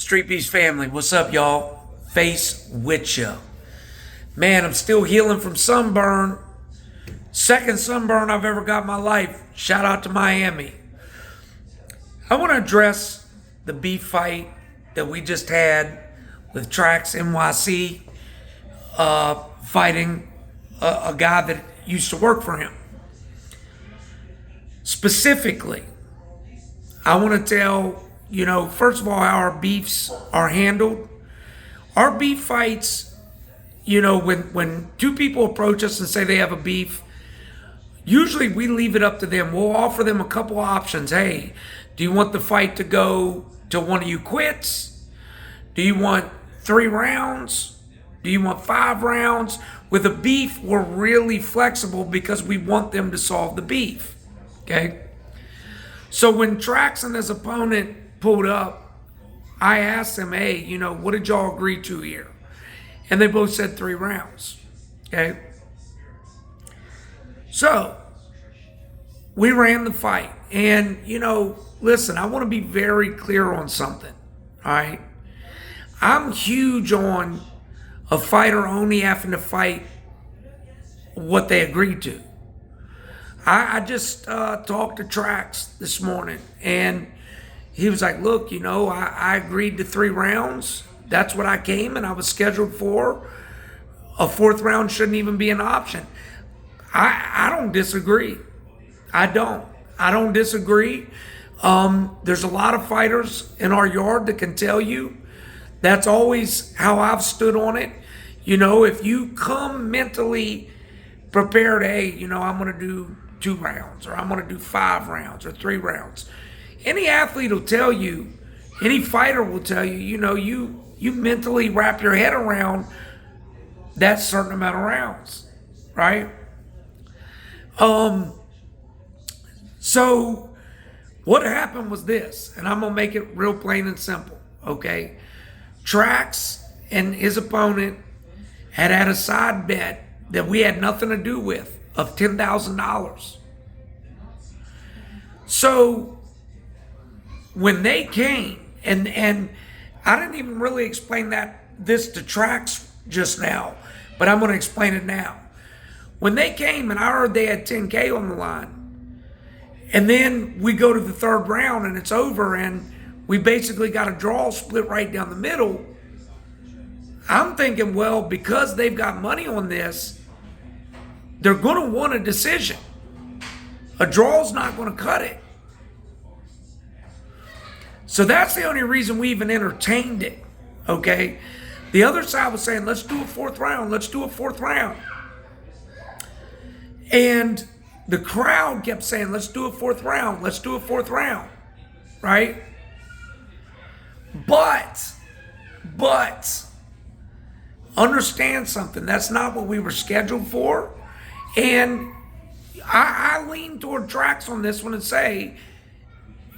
Streetbeefs family, what's up, y'all? Face with ya. Man, I'm still healing from sunburn. Second sunburn I've ever got in my life. Shout out to Miami. I want to address the beef fight that we just had with TRAXXNYC fighting a guy that used to work for him. Specifically, I want to tell, first of all, how our beefs are handled. Our beef fights, when two people approach us and say they have a beef, usually we leave it up to them. We'll offer them a couple options. Hey, do you want the fight to go till one of you quits? Do you want 3 rounds? Do you want 5 rounds? With a beef, we're really flexible because we want them to solve the beef. Okay? So when Trax and his opponent pulled up, I asked them, hey, what did y'all agree to here? And they both said 3 rounds. Okay? So we ran the fight. And, listen, I want to be very clear on something. All right? I'm huge on a fighter only having to fight what they agreed to. I just talked to Trax this morning, and he was like, look, I agreed to 3 rounds. That's what I came and I was scheduled for. A 4th round shouldn't even be an option. I don't disagree. I don't disagree. There's a lot of fighters in our yard that can tell you that's always how I've stood on it. If you come mentally prepared, hey, I'm going to do 2 rounds, or I'm going to do 5 rounds or 3 rounds. Any athlete will tell you, any fighter will tell you, you mentally wrap your head around that certain amount of rounds, right? So what happened was this, and I'm going to make it real plain and simple, okay? Trax and his opponent had a side bet that we had nothing to do with of $10,000. So when they came, and I didn't even really explain this to Trax just now, but I'm going to explain it now. When they came and I heard they had 10K on the line, and then we go to the 3rd round and it's over and we basically got a draw split right down the middle, I'm thinking, well, because they've got money on this, they're going to want a decision. A draw's not going to cut it. So that's the only reason we even entertained it, okay? The other side was saying, let's do a 4th round. Let's do a 4th round. And the crowd kept saying, let's do a 4th round. Let's do a 4th round, right? But, understand something. That's not what we were scheduled for. And I lean toward Trax on this one and say,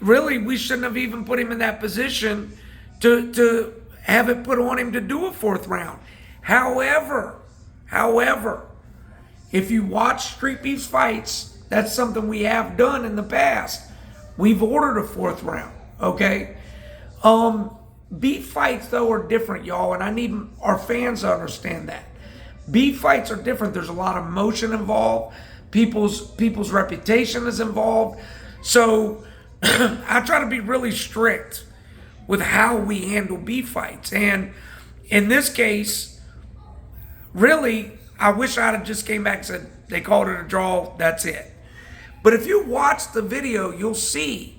really, we shouldn't have even put him in that position to have it put on him to do a 4th round. However, if you watch Streetbeefs fights, that's something we have done in the past. We've ordered a 4th round, okay? Beef fights, though, are different, y'all, and I need our fans to understand that. Beef fights are different. There's a lot of emotion involved. People's reputation is involved. So I try to be really strict with how we handle beef fights. And in this case, really, I wish I'd have just came back and said, they called it a draw, that's it. But if you watch the video, you'll see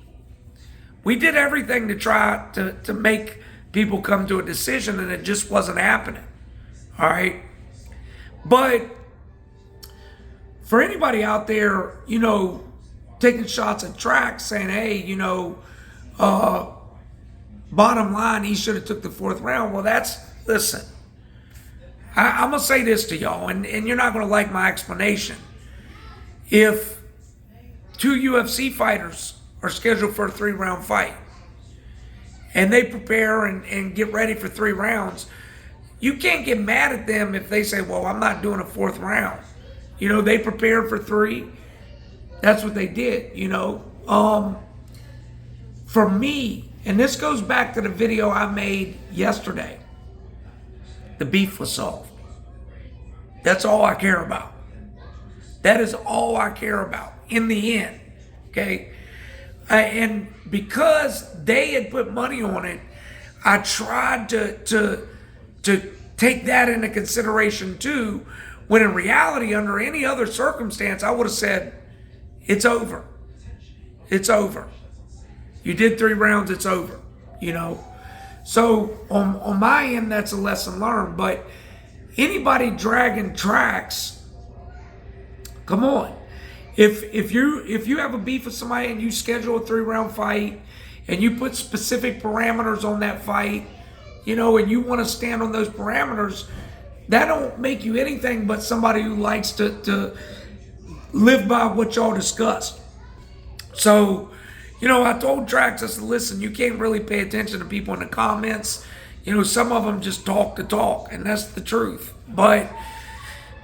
we did everything to try to make people come to a decision, and it just wasn't happening. All right? But for anybody out there, taking shots at Trax, saying, hey, bottom line, he should have took the 4th round. Well, listen, I'm going to say this to y'all, and you're not going to like my explanation. If 2 UFC fighters are scheduled for a 3-round fight, and they prepare and get ready for 3 rounds, you can't get mad at them if they say, well, I'm not doing a 4th round. They prepared for 3. That's what they did, For me, And this goes back to the video I made yesterday. The beef was solved. That's all I care about. That is all I care about in the end. Okay? And because they had put money on it, I tried to take that into consideration too, when in reality, under any other circumstance, I would have said, it's over. It's over. You did 3 rounds, it's over, you know. So on my end, that's a lesson learned. But anybody dragging tracks, come on. If you have a beef with somebody and you schedule a 3-round fight and you put specific parameters on that fight, you know, and you want to stand on those parameters, that don't make you anything but somebody who likes to live by what y'all discussed. So, you know, I told Trax, I said, listen, you can't really pay attention to people in the comments. You know, some of them just talk to talk, and that's the truth. But,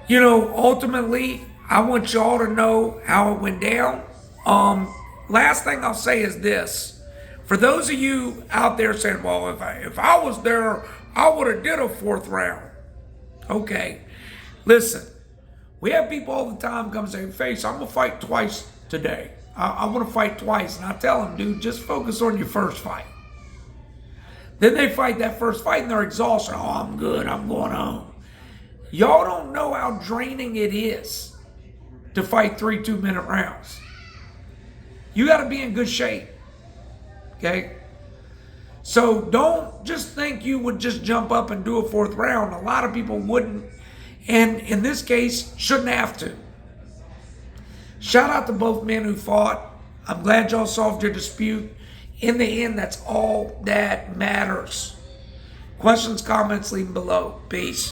you know, ultimately, I want y'all to know how it went down. Last thing I'll say is this. For those of you out there saying, well, if I was there, I would have did a 4th round. Okay. Listen, we have people all the time come say, Face, I'm going to fight twice today. I want to fight twice. And I tell them, dude, just focus on your first fight. Then they fight that first fight and they're exhausted. Oh, I'm good. I'm going home. Y'all don't know how draining it is to fight 3 2-minute rounds. You got to be in good shape. Okay? So don't just think you would just jump up and do a 4th round. A lot of people wouldn't. And in this case, shouldn't have to. Shout out to both men who fought. I'm glad y'all solved your dispute. In the end, that's all that matters. Questions, comments, leave them below. Peace.